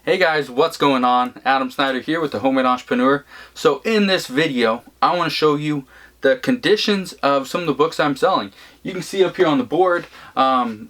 Hey guys, what's going on? Adam Snyder here with the Homemade Entrepreneur. So in this video, I want to show you the conditions of some of the books I'm selling. You can see up here on the board,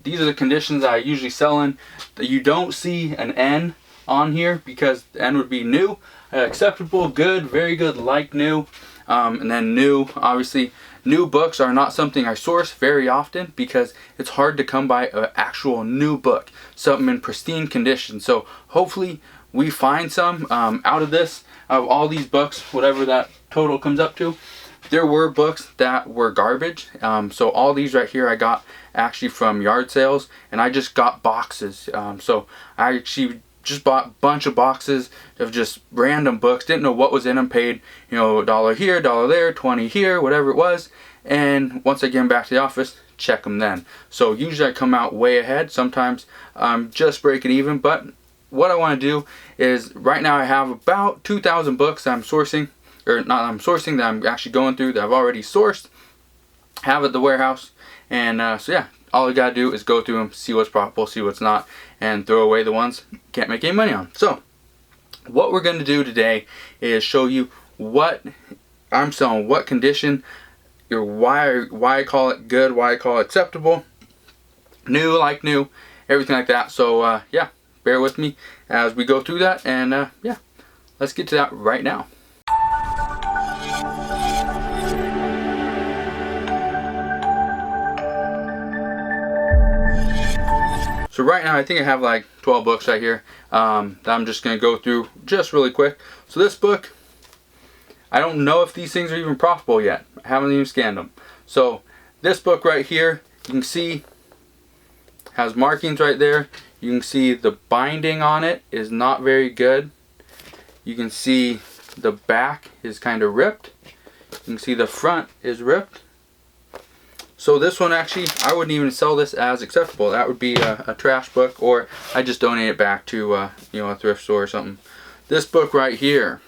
these are the conditions I usually sell in. You don't see an N on here because the N would be new, acceptable, good, very good, like new, and then new. Obviously, new books are not something I source very often because it's hard to come by an actual new book, something in pristine condition. So hopefully we find some out of this, of all these books, whatever that total comes up to. There were books that were garbage. So all these right here I got actually from yard sales, and I just got boxes. So I actually just bought a bunch of boxes of just random books, didn't know what was in them, paid, you know, $1 here, $1 there, 20 here, whatever it was, and once I get back to the office, check them then. So usually I come out way ahead, sometimes just breaking even, but what I want to do is, right now I have about 2,000 books that I'm sourcing, or not I'm sourcing, that I'm actually going through, that I've already sourced, have at the warehouse, and so yeah, all I gotta do is go through them, see what's profitable, see what's not, and throw away the ones can't make any money on. So what we're going to do today is show you what I'm selling, what condition, why I call it good, why I call it acceptable, new, like new, everything like that. So yeah, bear with me as we go through that, and yeah, let's get to that right now. So right now I think I have like 12 books right here that I'm just going to go through just really quick. So this book, I don't know if these things are even profitable yet. I haven't even scanned them. So this book right here, you can see has markings right there. You can see the binding on it is not very good. You can see the back is kind of ripped. You can see the front is ripped. So this one, actually, I wouldn't even sell this as acceptable. That would be a trash book, or I just donate it back to you know, a thrift store or something. This book right here,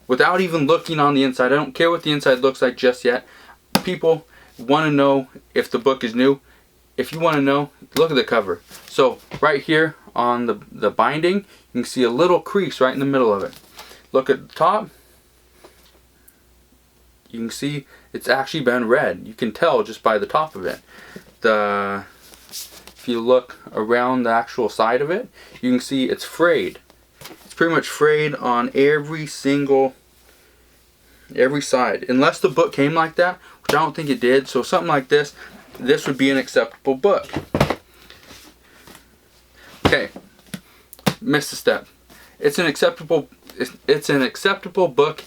without even looking on the inside, I don't care what the inside looks like just yet. People want to know if the book is new. If you want to know, look at the cover. So right here on the binding, you can see a little crease right in the middle of it. Look at the top. You can see it's actually been read. You can tell just by the top of it. If you look around the actual side of it, you can see it's frayed. It's pretty much frayed on every side. Unless the book came like that, which I don't think it did. So something like this would be an acceptable book. Okay, missed a step. It's an acceptable book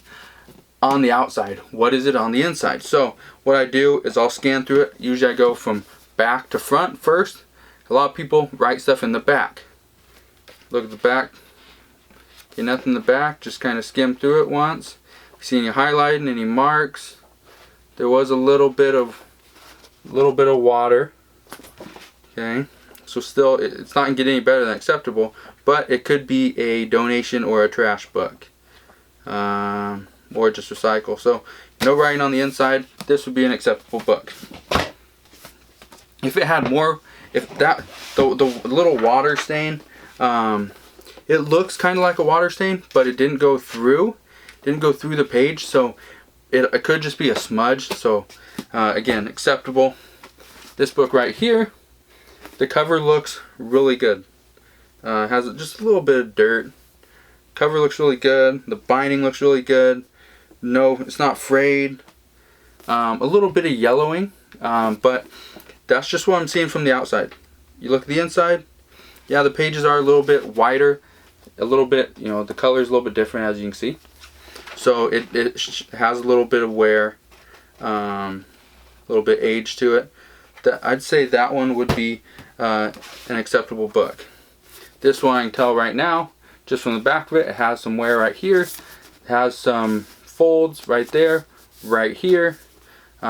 on the outside. What is it on the inside? So what I do is I'll scan through it. Usually I go from back to front first. A lot of people write stuff in the back. Look at the back. Okay, nothing in the back. Just kind of skim through it once. See any highlighting, any marks? There was a little bit of water. Okay, so still it's not gonna get any better than acceptable, but it could be a donation or a trash book. Or just recycle. So no writing on the inside, this would be an acceptable book. If it had more, if that the little water stain, it looks kind of like a water stain, but it didn't go through the page, so it could just be a smudge. So again, acceptable. This book right here, the cover looks really good. It has just a little bit of dirt. Cover looks really good. The binding looks really good. No, it's not frayed. A little bit of yellowing, but that's just what I'm seeing from the outside. You look at the inside, yeah, the pages are a little bit wider, a little bit, you know, the color is a little bit different, as you can see. So it has a little bit of wear, a little bit age to it. I'd say that one would be an acceptable book. This one I can tell right now, just from the back of it, it has some wear right here. It has some folds right there, right here. You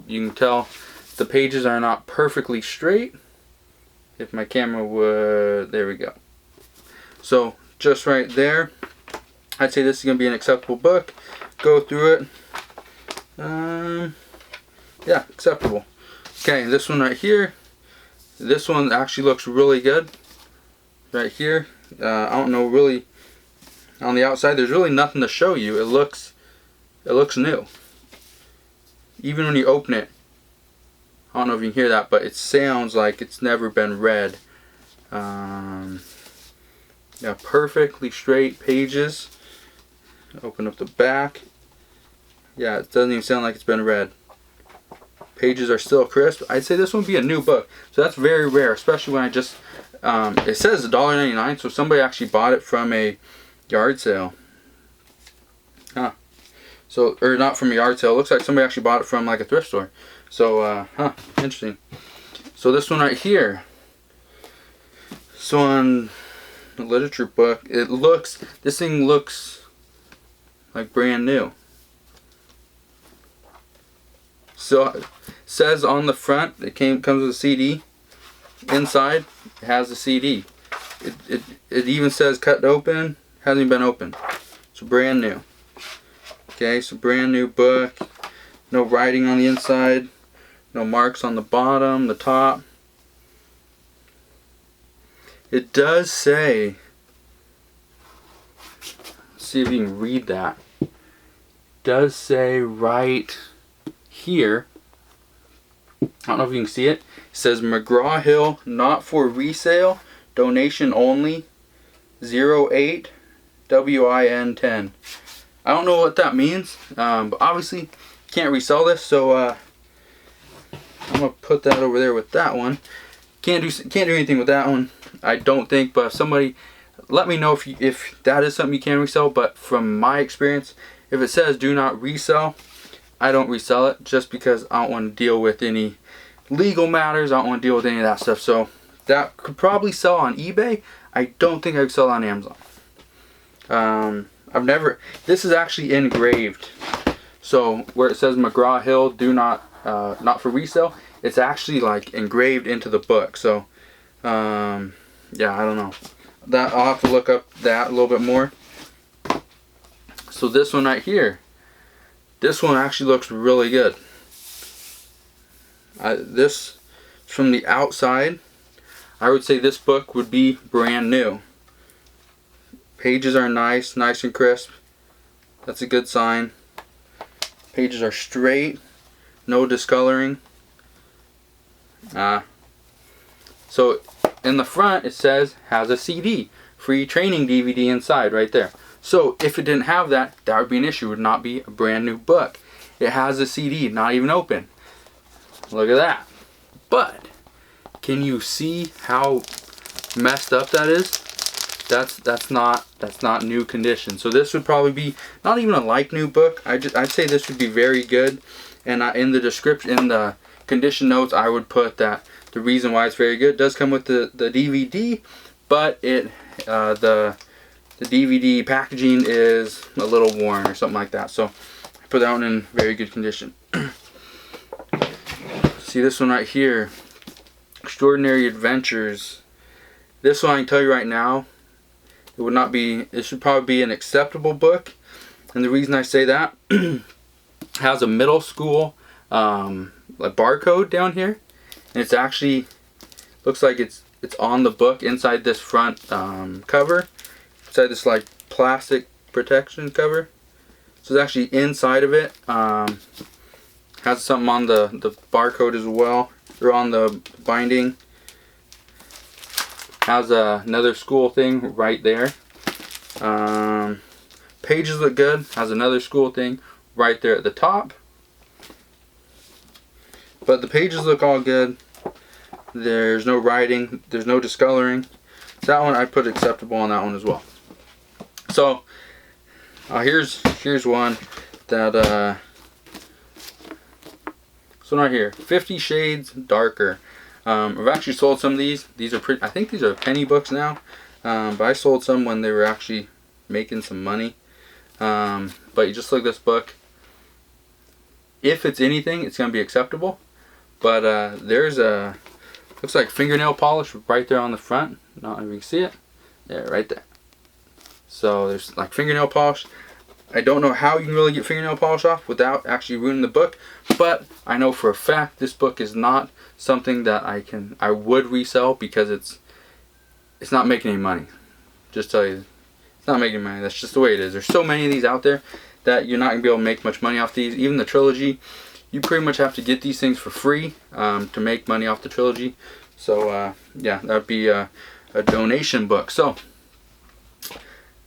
can tell the pages are not perfectly straight. If my camera would, there we go. So just right there, I'd say this is going to be an acceptable book. Go through it. Yeah, acceptable. Okay, this one right here, this one actually looks really good. Right here, I don't know really. On the outside, there's really nothing to show you. It looks new. Even when you open it, I don't know if you can hear that, but it sounds like it's never been read. Yeah, perfectly straight pages. Open up the back. Yeah, it doesn't even sound like it's been read. Pages are still crisp. I'd say this one would be a new book. So that's very rare, especially when I just, it says $1.99, so somebody actually bought it from a yard sale. Huh. So, or not from a yard sale. It looks like somebody actually bought it from like a thrift store. So, interesting. So this one right here. So on the literature book, this thing looks like brand new. So it says on the front it comes with a CD. Inside it has a CD. It even says cut open, hasn't even been opened. So brand new. Okay, so brand new book. No writing on the inside. No marks on the bottom, the top. It does say, let's see if you can read that. It does say right here, I don't know if you can see it. It says McGraw-Hill, not for resale, donation only, 08 WIN 10. I don't know what that means, but obviously you can't resell this, so I'm gonna put that over there with that one. Can't do anything with that one, I don't think. But if somebody, let me know if that is something you can resell. But from my experience, if it says do not resell, I don't resell it, just because I don't want to deal with any legal matters. I don't want to deal with any of that stuff. So that could probably sell on eBay. I don't think I could sell it on Amazon. This is actually engraved. So where it says McGraw-Hill, do not for resale, it's actually like engraved into the book. So yeah, I don't know. That I'll have to look up that a little bit more. So this one right here, this one actually looks really good. This, from the outside, I would say this book would be brand new. Pages are nice and crisp. That's a good sign. Pages are straight, no discoloring. So in the front it says has a CD, free training DVD inside right there. So if it didn't have that, that would be an issue. It would not be a brand new book. It has a CD, not even open. Look at that. But can you see how messed up that is? That's not new condition. So this would probably be not even a like new book. I'd say this would be very good. And in the description, in the condition notes, I would put that the reason why it's very good, it does come with the DVD, but the DVD packaging is a little worn or something like that. So I put that one in very good condition. See this one right here, Extraordinary Adventures. This one I can tell you right now, it should probably be an acceptable book. And the reason I say that, has a middle school like barcode down here, and it's actually looks like it's on the book inside this front cover, inside this like plastic protection cover. So it's actually inside of it. Has something on the barcode as well, or on the binding. Has another school thing right there. Pages look good. Has another school thing right there at the top. But the pages look all good. There's no writing. There's no discoloring. That one I put acceptable on that one as well. So here's one that this one right here, 50 Shades Darker. I've actually sold some of these. These are pretty. I think these are penny books now, but I sold some when they were actually making some money. But you just look at this book. If it's anything, it's gonna be acceptable. But there's looks like fingernail polish right there on the front. Not if you can see it. There, right there. So there's like fingernail polish. I don't know how you can really get fingernail polish off without actually ruining the book, but I know for a fact this book is not something that I would resell, because it's not making any money. just tell you, it's not making money. That's just the way it is. There's so many of these out there that you're not gonna be able to make much money off these. Even the trilogy, you pretty much have to get these things for free to make money off the trilogy. So yeah, that'd be a donation book. So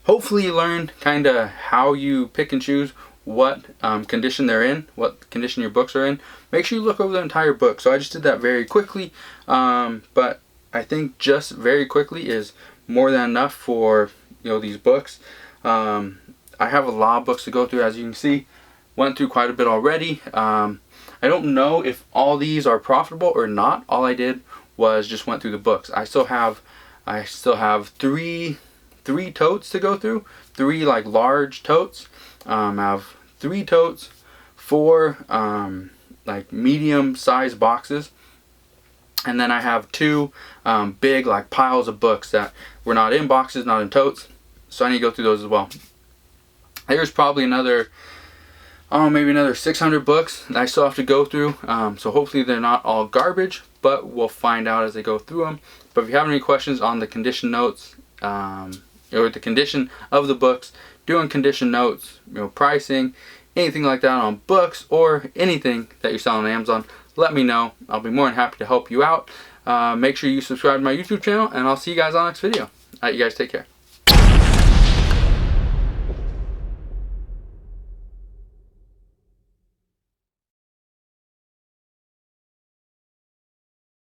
hopefully you learned kind of how you pick and choose what condition they're in, what condition your books are in. Make sure you look over the entire book. So I just did that very quickly, but I think just very quickly is more than enough for these books. I have a lot of books to go through, as you can see. Went through quite a bit already. I don't know if all these are profitable or not. All I did was just went through the books. I still have three totes to go through. 3 like large totes. I have 3 totes, 4 like medium sized boxes, and then I have 2 big like piles of books that were not in boxes, not in totes. So I need to go through those as well. There's probably another, maybe another 600 books that I still have to go through. So hopefully they're not all garbage, but we'll find out as I go through them. But if you have any questions on the condition notes, or the condition of the books, doing condition notes, pricing, anything like that on books or anything that you're selling on Amazon, let me know. I'll be more than happy to help you out. Make sure you subscribe to my YouTube channel, and I'll see you guys on the next video. Alright, you guys take care.